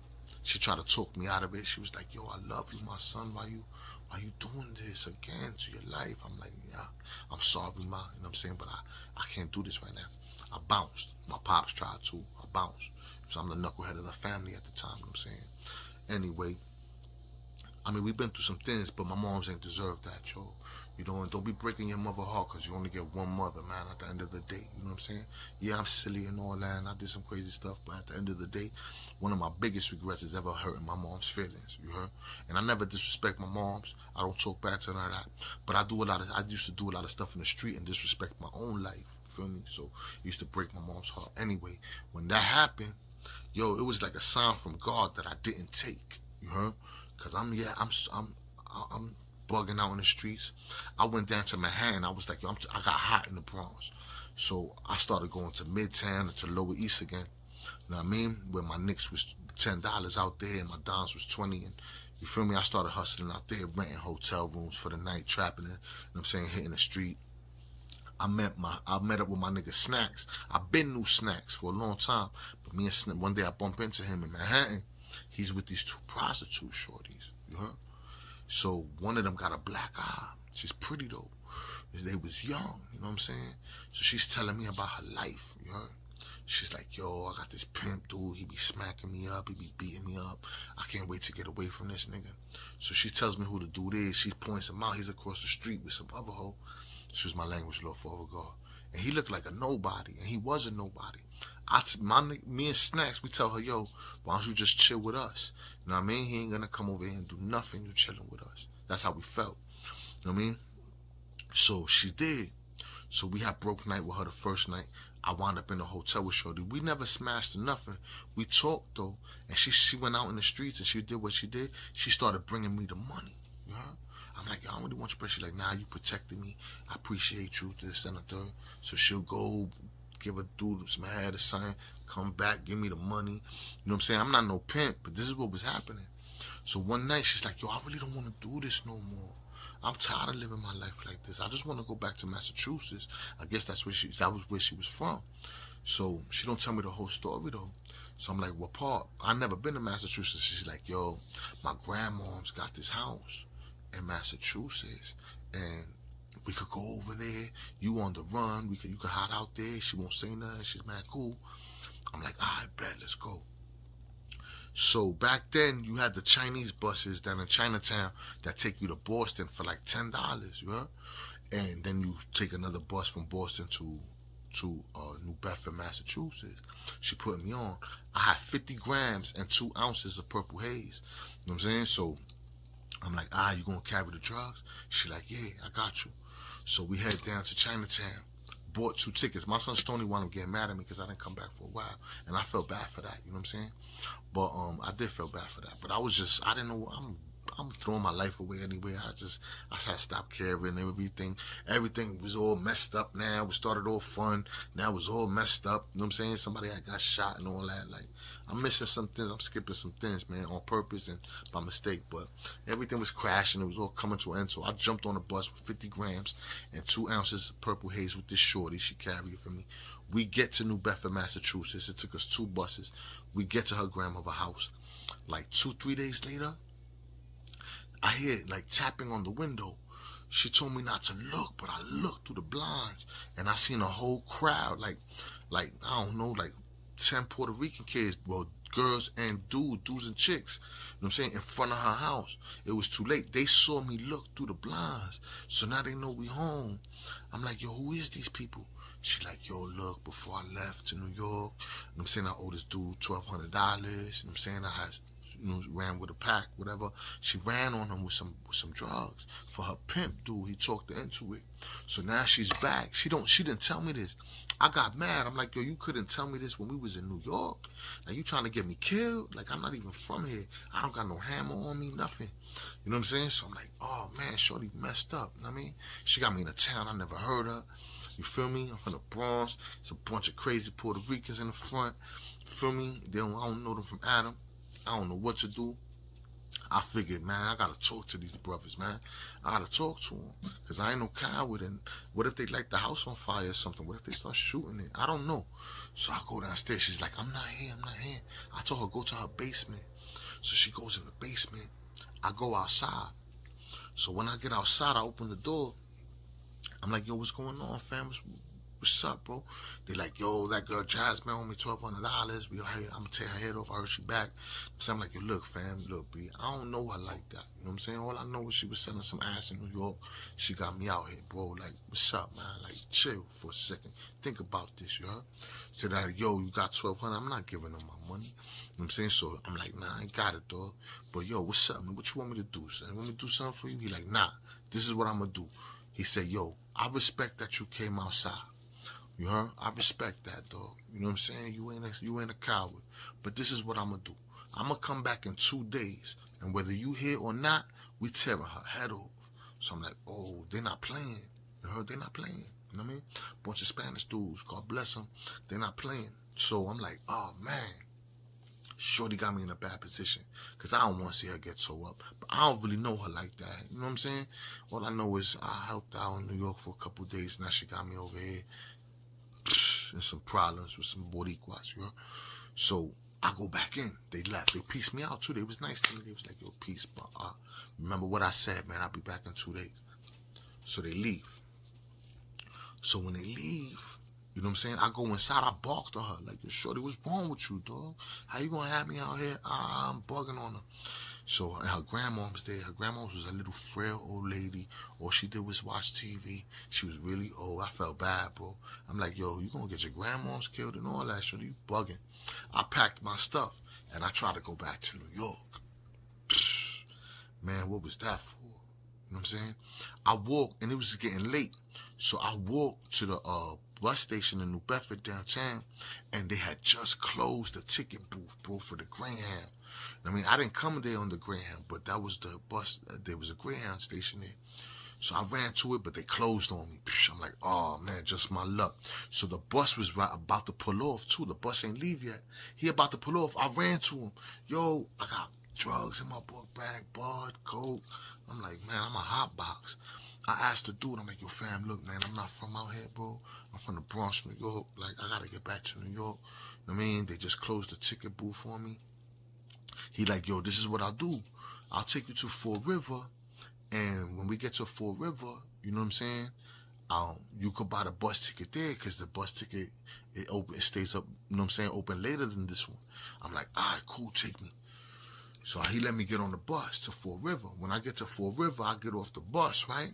She tried to talk me out of it. She was like, yo, I love you, my son. Why you doing this again to your life? I'm like, yeah, I'm sorry, ma. You know what I'm saying? But I can't do this right now. I bounced. My pops tried to. I bounced. So I'm the knucklehead of the family at the time, you know what I'm saying? Anyway, I mean, we've been through some things, but my moms ain't deserved that, yo. You know, and don't be breaking your mother heart because you only get one mother, man, at the end of the day. You know what I'm saying? Yeah, I'm silly and all that, and I did some crazy stuff, but at the end of the day, one of my biggest regrets is ever hurting my mom's feelings, you heard? And I never disrespect my moms. I don't talk back to none of that. But I used to do a lot of stuff in the street and disrespect my own life, you feel me? So it used to break my mom's heart. Anyway, when that happened, yo, it was like a sign from God that I didn't take, you heard? Cause I'm bugging out in the streets. I went down to Manhattan. I was like, yo, I got hot in the Bronx. So I started going to Midtown and to Lower East again. You know what I mean? Where my nicks was $10 out there and my dimes was 20. And you feel me? I started hustling out there, renting hotel rooms for the night, trapping it. You know what I'm saying? Hitting the street. I met up with my nigga Snacks. I've been knew Snacks for a long time. But me and Snacks, one day I bump into him in Manhattan. He's with these two prostitute shorties, you heard? So one of them got a black eye. She's pretty though. They was young, you know what I'm saying? So she's telling me about her life, you heard? She's like, yo, I got this pimp dude. He be smacking me up. He be beating me up. I can't wait to get away from this nigga. So she tells me who the dude is. She points him out. He's across the street with some other hoe. Excuse my language, Lord, for God. And he looked like a nobody, and he was a nobody. Me and Snacks, we tell her, yo, why don't you just chill with us? You know what I mean? He ain't gonna come over here and do nothing. You chilling with us. That's how we felt. You know what I mean? So she did. So we had broke night with her the first night. I wound up in the hotel with Shorty. We never smashed or nothing. We talked though, and she went out in the streets and she did what she did. She started bringing me the money. You heard? I'm like, yo, I really want your pressure. She's like, nah, you protected me. I appreciate you, this and the third. So she'll go give a dude some head or something, come back, give me the money. You know what I'm saying? I'm not no pimp, but this is what was happening. So one night she's like, yo, I really don't want to do this no more. I'm tired of living my life like this. I just want to go back to Massachusetts. I guess that was where she was from. So she don't tell me the whole story though. So I'm like, what part? I never been to Massachusetts. She's like, yo, my grandmom's got this house in Massachusetts, and we could go over there. You on the run? You could hide out there. She won't say nothing. She's mad cool. I'm like, all right, bet, let's go. So back then, you had the Chinese buses down in Chinatown that take you to Boston for like $10, you heard? And then you take another bus from Boston to New Bedford, Massachusetts. She put me on. I had 50 grams and 2 ounces of purple haze. You know what I'm saying? So I'm like, you gonna carry the drugs? She like, yeah, I got you. So we head down to Chinatown. Bought 2 tickets. My son Stoney wound up getting mad at me because I didn't come back for a while. And I felt bad for that, you know what I'm saying? But I did feel bad for that. But I didn't know, I'm throwing my life away anyway. I had to stop caring. Everything was all messed up now. We started all fun. Now it was all messed up. You know what I'm saying? Somebody had got shot and all that. Like, I'm missing some things. I'm skipping some things, man, on purpose and by mistake. But everything was crashing. It was all coming to an end. So I jumped on a bus with 50 grams and 2 ounces of purple haze with this shorty. She carried it for me. We get to New Bedford, Massachusetts. It took us 2 buses. We get to her grandmother's house. Like 2-3 days later, I hear like tapping on the window. She told me not to look, but I looked through the blinds and I seen a whole crowd, like I don't know, like 10 Puerto Rican kids, well, girls and dudes and chicks, you know what I'm saying, in front of her house. It was too late. They saw me look through the blinds, so now they know we home. I'm like, yo, who is these people? She like, yo, look, before I left to New York, you know what I'm saying, I owe this dude $1,200, you know what I'm saying, I had, ran with a pack, whatever. She ran on him with some drugs for her pimp dude. He talked her into it. So now she's back. She didn't tell me this. I got mad. I'm like, yo, you couldn't tell me this when we was in New York. Now you trying to get me killed? Like, I'm not even from here. I don't got no hammer on me, nothing. You know what I'm saying? So I'm like, oh man, shorty messed up. You know what I mean? She got me in a town I never heard of. You feel me? I'm from the Bronx. It's a bunch of crazy Puerto Ricans in the front. You feel me? I don't know them from Adam. I don't know what to do. I figured, man, I gotta talk to these brothers, man. I gotta talk to them, cause I ain't no coward. And what if they light the house on fire or something? What if they start shooting it? I don't know. So I go downstairs. She's like, I'm not here. I told her go to her basement. So she goes in the basement. I go outside. So when I get outside, I open the door. I'm like, yo, what's going on, fam? What's up, bro? They like, yo, that girl Jasmine owe me $1,200. I'm gonna take her head off. I heard she back. So I'm like, yo, look, fam, look, B, I don't know her like that. You know what I'm saying? All I know is she was selling some ass in New York. She got me out here, bro. Like, what's up, man? Like, chill for a second. Think about this, you heard? So they're like, yo, you got $1,200. I'm not giving them my money. You know what I'm saying? So I'm like, nah, I ain't got it, dog. But yo, what's up, man? What you want me to do, son? You want me to do something for you? He like, nah, this is what I'm gonna do. He said, yo, I respect that you came outside. You heard? I respect that, dog. You know what I'm saying? You ain't a coward. But this is what I'm going to do. I'm going to come back in 2 days. And whether you here or not, we tearing her head off. So I'm like, oh, they're not playing. You heard? They're not playing. You know what I mean? Bunch of Spanish dudes. God bless them. They're not playing. So I'm like, oh, man. Shorty got me in a bad position. Because I don't want to see her get so up. But I don't really know her like that. You know what I'm saying? All I know is I helped out in New York for a couple of days. Now she got me over here. And some problems with some Boricuas, you know? So I go back in. They left. They pieced me out too. They was nice to me. They was like, yo, peace, but remember what I said, man. I'll be back in 2 days. So they leave. So when they leave, you know what I'm saying? I go inside. I bark to her like, yo, shorty, what's wrong with you, dog? How you gonna have me out here? I'm bugging on her. So her grandma was there. Her grandma was a little frail old lady. All she did was watch TV. She was really old. I felt bad, bro. I'm like, yo, you gonna get your grandmas killed and all that shit? You bugging. I packed my stuff and I tried to go back to New York. Man, what was that for? You know what I'm saying? I walked and it was getting late. So I walked to the bus station in New Bedford downtown, and they had just closed the ticket booth, bro, for the Greyhound. I mean, I didn't come there on the Greyhound, but that was the bus. There was a Greyhound station there. So I ran to it, but they closed on me. I'm like, oh, man, just my luck. So the bus was about to pull off, too. The bus ain't leave yet. He about to pull off. I ran to him. Yo, I got drugs in my book bag, bud, coke. I'm like, man, I'm a hot box. I asked the dude, I'm like, yo, fam, look, man, I'm not from out here, bro. I'm from the Bronx, New York. Like, I got to get back to New York. You know what I mean? They just closed the ticket booth for me. He like, yo, this is what I'll do. I'll take you to Fall River. And when we get to Fall River, you know what I'm saying? You could buy the bus ticket there because the bus ticket, it stays up, you know what I'm saying, open later than this one. I'm like, all right, cool, take me. So he let me get on the bus to Fall River. When I get to Fall River, I get off the bus, right?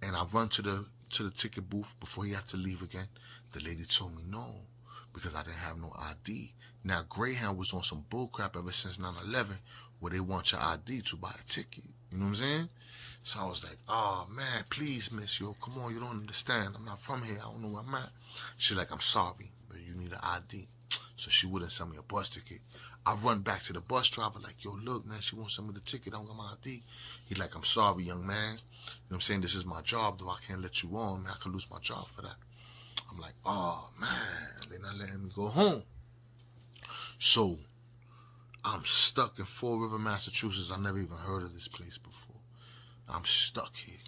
And I run to the ticket booth before he had to leave again. The lady told me no, because I didn't have no ID. Now, Greyhound was on some bullcrap ever since 9/11, where they want your ID to buy a ticket. You know what I'm saying? So I was like, oh, man, please, miss, yo, come on, you don't understand. I'm not from here. I don't know where I'm at. She's like, I'm sorry, but you need an ID. So she wouldn't send me a bus ticket. I run back to the bus driver like, yo, look, man, she won't send me the ticket. I don't got my ID. He like, I'm sorry, young man. You know what I'm saying? This is my job, though. I can't let you on, man. I could lose my job for that. I'm like, oh, man, they're not letting me go home. So I'm stuck in Fall River, Massachusetts. I never even heard of this place before. I'm stuck here.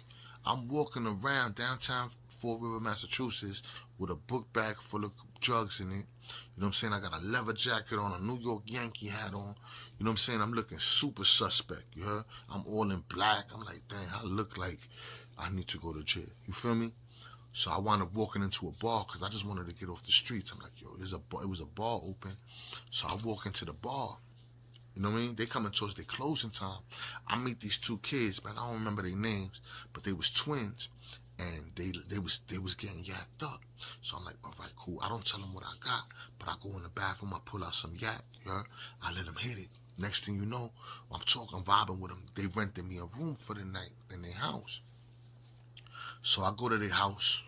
I'm walking around downtown Fall River, Massachusetts with a book bag full of drugs in it. You know what I'm saying? I got a leather jacket on, a New York Yankee hat on. You know what I'm saying? I'm looking super suspect, you heard? I'm all in black. I'm like, dang, I look like I need to go to jail. You feel me? So I wound up walking into a bar because I just wanted to get off the streets. I'm like, yo, it was a bar open. So I walk into the bar. You know what I mean? They coming towards their closing time. I meet these two kids, man. I don't remember their names, but they was twins. And they was getting yacked up. So I'm like, all right, cool. I don't tell them what I got, but I go in the bathroom, I pull out some yak, you heard? I let them hit it. Next thing you know, I'm talking, vibing with them. They rented me a room for the night in their house. So I go to their house.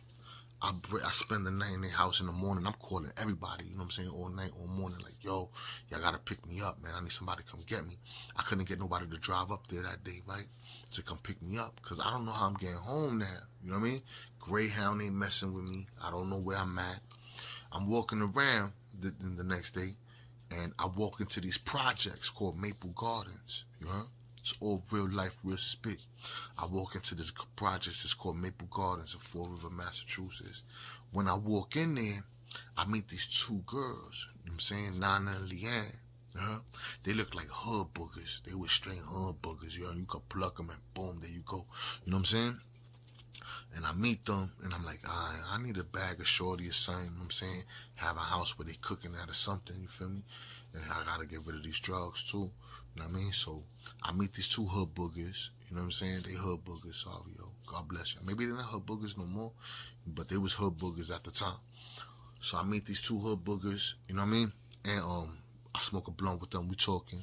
I spend the night in their house in the morning. I'm calling everybody, you know what I'm saying, all night, all morning, like, yo, y'all gotta pick me up, man. I need somebody to come get me. I couldn't get nobody to drive up there that day, right, to come pick me up, because I don't know how I'm getting home now, you know what I mean? Greyhound ain't messing with me. I don't know where I'm at. I'm walking around the next day, and I walk into these projects called Maple Gardens, you heard? It's all real life, real spit. I walk into this project, it's called Maple Gardens in Fall River, Massachusetts. When I walk in there, I meet these two girls, you know what I'm saying, Nana and Leanne. They look like hood boogers. They were straight hood boogers, you know, you could pluck them and boom, there you go. You know what I'm saying? And I meet them, and I'm like, I need a bag of shorty or something, you know what I'm saying? Have a house where they cooking at or something, you feel me? And I gotta get rid of these drugs too, you know what I mean? So I meet these two hood boogers, you know what I'm saying? They hood boogers, sorry, yo. God bless you. Maybe they're not hood boogers no more, but they was hood boogers at the time. So I meet these two hood boogers, you know what I mean? And I smoke a blunt with them, we talking,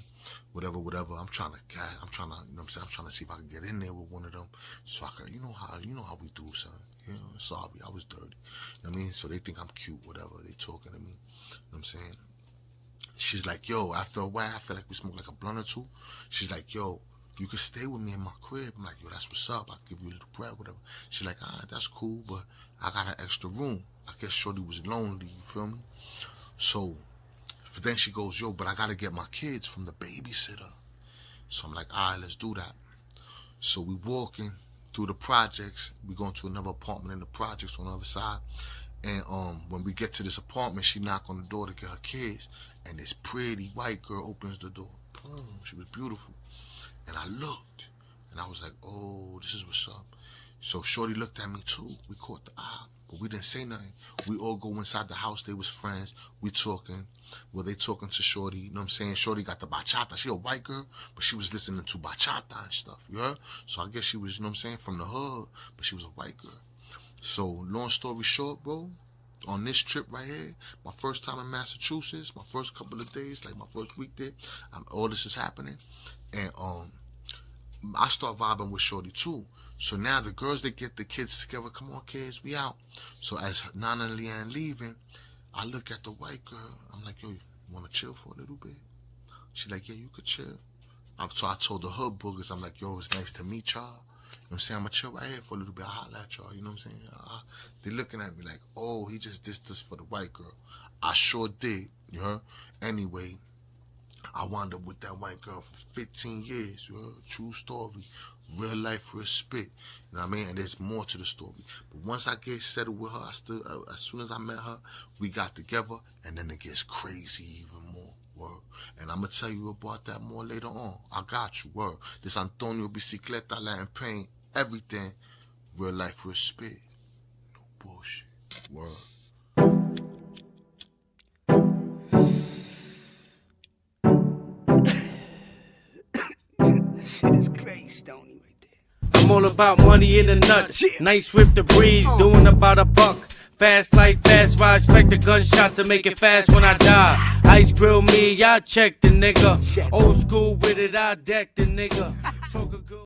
whatever. I'm trying to, you know what I'm saying? I'm trying to see if I can get in there with one of them, so I can, you know how we do, son. You know, sorry, I was dirty. You know what I mean? So they think I'm cute, whatever. They talking to me. You know what I'm saying? She's like, yo, after a while, after like we smoke like a blunt or two, she's like, yo, you can stay with me in my crib. I'm like, yo, that's what's up. I'll give you a little bread, whatever. She's like, all right, that's cool, but I got an extra room. I guess shorty was lonely, you feel me? So then she goes, yo, but I got to get my kids from the babysitter. So I'm like, all right, let's do that. So we walking through the projects. We going to another apartment in the projects on the other side. And when we get to this apartment, she knocked on the door to get her kids. And this pretty white girl opens the door. Boom, she was beautiful. And I looked. And I was like, oh, this is what's up. So shorty looked at me too. We caught the eye. But we didn't say nothing. We all go inside the house. They was friends. We talking. Well, they talking to shorty. You know what I'm saying? Shorty got the bachata. She a white girl, but she was listening to bachata and stuff. You heard? So I guess she was, you know what I'm saying, from the hood, but she was a white girl. So long story short, bro, on this trip right here, my first time in Massachusetts, my first couple of days, like my first week there, all this is happening. And I start vibing with shorty too. So now the girls, they get the kids together. Come on, kids, we out. So as Nana and Leanne leaving, I look at the white girl. I'm like, yo, you want to chill for a little bit? She like, yeah, you could chill. So I told the hood boogers, I'm like, yo, it's nice to meet y'all. You know what I'm saying? I'm going to chill right here for a little bit. I'll holler at y'all. You know what I'm saying? They looking at me like, oh, he just did this for the white girl. I sure did. You heard? Anyway, I wound up with that white girl for 15 years. You heard? True story. Real life, real spit. You know what I mean? And there's more to the story. But once I get settled with her, as soon as I met her, we got together, and then it gets crazy even more. Word. And I'm going to tell you about that more later on. I got you. Word. This Antonio Bicicleta, Latin Pain, everything. Real life, real spit. No bullshit. Word. Shit is crazy, Stony, right there. I'm all about money in the nuts. Nice whip to breathe, doing about a buck. Fast life, fast ride, expect the gunshots to make it fast when I die. Ice grill me, y'all check the nigga. Old school with it, I deck the nigga. Talk a good